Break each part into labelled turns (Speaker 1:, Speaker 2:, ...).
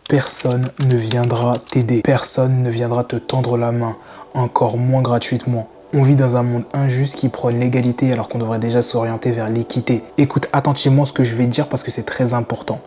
Speaker 1: Personne ne viendra t'aider. Personne ne viendra te tendre la main, encore moins gratuitement. On vit dans un monde injuste qui prône l'égalité alors qu'on devrait déjà s'orienter vers l'équité. Écoute attentivement ce que je vais dire parce que c'est très important.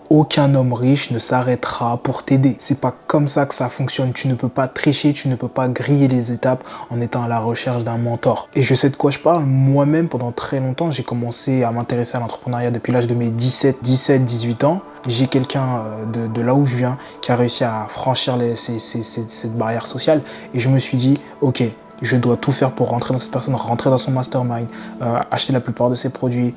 Speaker 1: Aucun homme riche ne s'arrêtera pour t'aider. C'est pas comme ça que ça fonctionne. Tu ne peux pas tricher, tu ne peux pas griller les étapes en étant à la recherche d'un mentor. Et je sais de quoi je parle. Moi-même, pendant très longtemps, j'ai commencé à m'intéresser à l'entrepreneuriat depuis l'âge de mes 18 ans. J'ai quelqu'un de là où je viens qui a réussi à franchir cette barrière sociale. Et je me suis dit, ok, je dois tout faire pour rentrer dans cette personne, rentrer dans son mastermind, acheter la plupart de ses produits,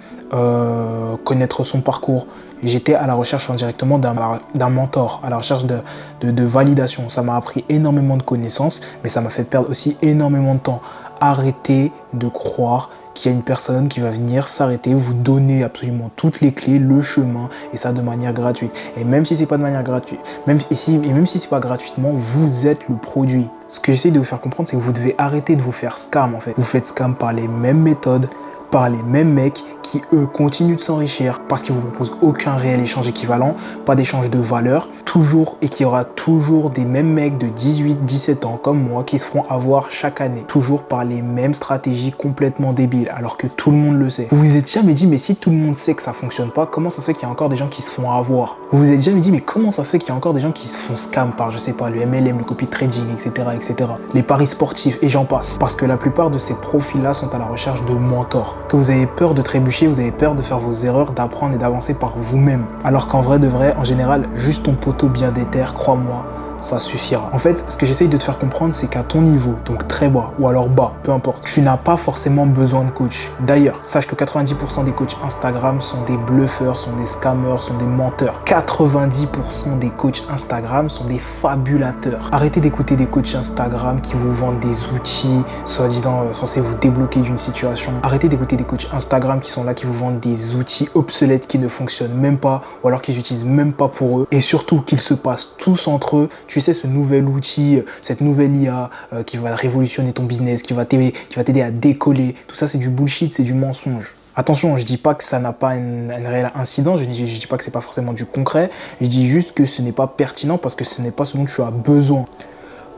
Speaker 1: connaître son parcours. J'étais à la recherche indirectement d'un mentor, à la recherche de validation. Ça m'a appris énormément de connaissances, mais ça m'a fait perdre aussi énormément de temps. Arrêtez de croire qu'il y a une personne qui va venir s'arrêter, vous donner absolument toutes les clés, le chemin, et ça de manière gratuite. Et même si c'est pas de manière gratuite, même si c'est pas gratuitement, vous êtes le produit. Ce que j'essaie de vous faire comprendre, c'est que vous devez arrêter de vous faire scam en fait. Vous faites scam par les mêmes méthodes, par les mêmes mecs qui, eux, continuent de s'enrichir parce qu'ils ne vous proposent aucun réel échange équivalent, pas d'échange de valeur, toujours, et qu'il y aura toujours des mêmes mecs de 18-17 ans comme moi qui se feront avoir chaque année, toujours par les mêmes stratégies complètement débiles, alors que tout le monde le sait. Vous vous êtes jamais dit, mais si tout le monde sait que ça fonctionne pas, comment ça se fait qu'il y a encore des gens qui se font avoir? Vous vous êtes jamais dit, mais comment ça se fait qu'il y a encore des gens qui se font scam par, je sais pas, le MLM, le copy trading, etc., etc., les paris sportifs, et j'en passe. Parce que la plupart de ces profils-là sont à la recherche de mentors. Que vous avez peur de trébucher, vous avez peur de faire vos erreurs, d'apprendre et d'avancer par vous-même. Alors qu'en vrai de vrai, en général, juste ton poteau bien déter, crois-moi, ça suffira. En fait, ce que j'essaye de te faire comprendre, c'est qu'à ton niveau, donc très bas ou alors bas, peu importe, tu n'as pas forcément besoin de coach. D'ailleurs, sache que 90% des coachs Instagram sont des bluffeurs, sont des scammers, sont des menteurs. 90% des coachs Instagram sont des fabulateurs. Arrêtez d'écouter des coachs Instagram qui vous vendent des outils, soi-disant censés vous débloquer d'une situation. Arrêtez d'écouter des coachs Instagram qui sont là, qui vous vendent des outils obsolètes qui ne fonctionnent même pas ou alors qu'ils n'utilisent même pas pour eux. Et surtout, qu'ils se passent tous entre eux. Tu sais, ce nouvel outil, cette nouvelle IA qui va révolutionner ton business, qui va t'aider à décoller. Tout ça, c'est du bullshit, c'est du mensonge. Attention, je dis pas que ça n'a pas une réelle incidence, je dis pas que c'est pas forcément du concret, je dis juste que ce n'est pas pertinent parce que ce n'est pas ce dont tu as besoin.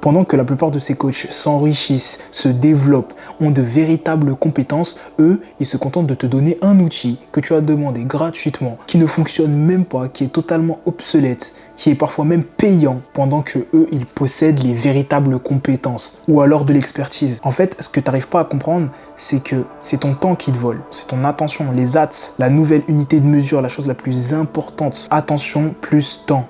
Speaker 1: Pendant que la plupart de ces coachs s'enrichissent, se développent, ont de véritables compétences, eux, ils se contentent de te donner un outil que tu as demandé gratuitement, qui ne fonctionne même pas, qui est totalement obsolète, qui est parfois même payant, pendant que eux, ils possèdent les véritables compétences ou alors de l'expertise. En fait, ce que tu n'arrives pas à comprendre, c'est que c'est ton temps qui te vole, c'est ton attention, les ATS, la nouvelle unité de mesure, la chose la plus importante. Attention plus temps.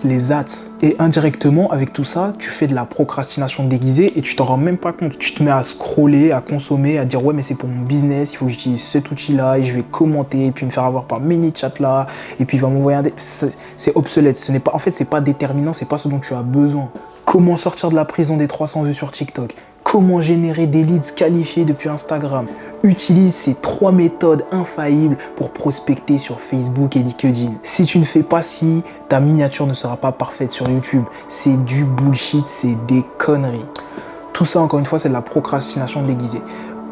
Speaker 1: Les ATS. Et indirectement, avec tout ça, tu fais de la procrastination déguisée et tu t'en rends même pas compte. Tu te mets à scroller, à consommer, à dire ouais mais c'est pour mon business, il faut que j'utilise cet outil-là et je vais commenter et puis me faire avoir par mini-chat là et puis il va m'envoyer un... C'est obsolète, ce n'est pas... En fait, c'est pas déterminant, c'est pas ce dont tu as besoin. Comment sortir de la prison des 300 vues sur TikTok? Comment générer des leads qualifiés depuis Instagram? Utilise ces 3 méthodes infaillibles pour prospecter sur Facebook et LinkedIn. Si tu ne fais pas ci, ta miniature ne sera pas parfaite sur YouTube. C'est du bullshit, c'est des conneries. Tout ça, encore une fois, c'est de la procrastination déguisée.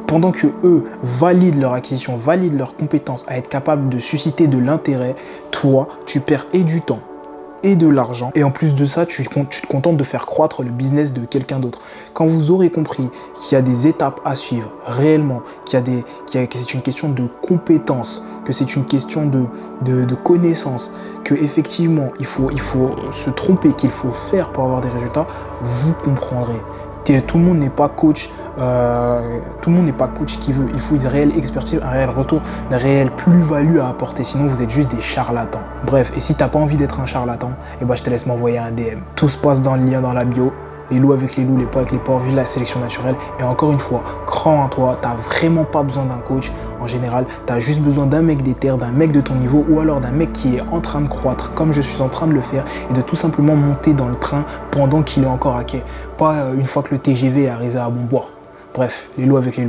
Speaker 1: Pendant que eux valident leur acquisition, valident leurs compétences à être capables de susciter de l'intérêt, toi, tu perds et du temps et de l'argent. Et en plus de ça, tu te contentes de faire croître le business de quelqu'un d'autre. Quand vous aurez compris qu'il y a des étapes à suivre réellement, que c'est une question de compétence, que c'est une question de connaissance, que effectivement il faut se tromper, qu'il faut faire pour avoir des résultats, vous comprendrez. Tout le monde n'est pas coach. Tout le monde n'est pas coach qui veut. Il faut une réelle expertise, un réel retour, une réelle plus-value à apporter. Sinon, vous êtes juste des charlatans. Bref, et si tu n'as pas envie d'être un charlatan, eh ben, je te laisse m'envoyer un DM. Tout se passe dans le lien dans la bio. Les loups avec les loups, les pois avec les porcs, vive la sélection naturelle. Et encore une fois, crois en toi, tu n'as vraiment pas besoin d'un coach. En général, tu as juste besoin d'un mec d'éther, d'un mec de ton niveau ou alors d'un mec qui est en train de croître comme je suis en train de le faire et de tout simplement monter dans le train pendant qu'il est encore à quai. Pas une fois que le TGV est arrivé à bon port. Bref, les loups avec les loups.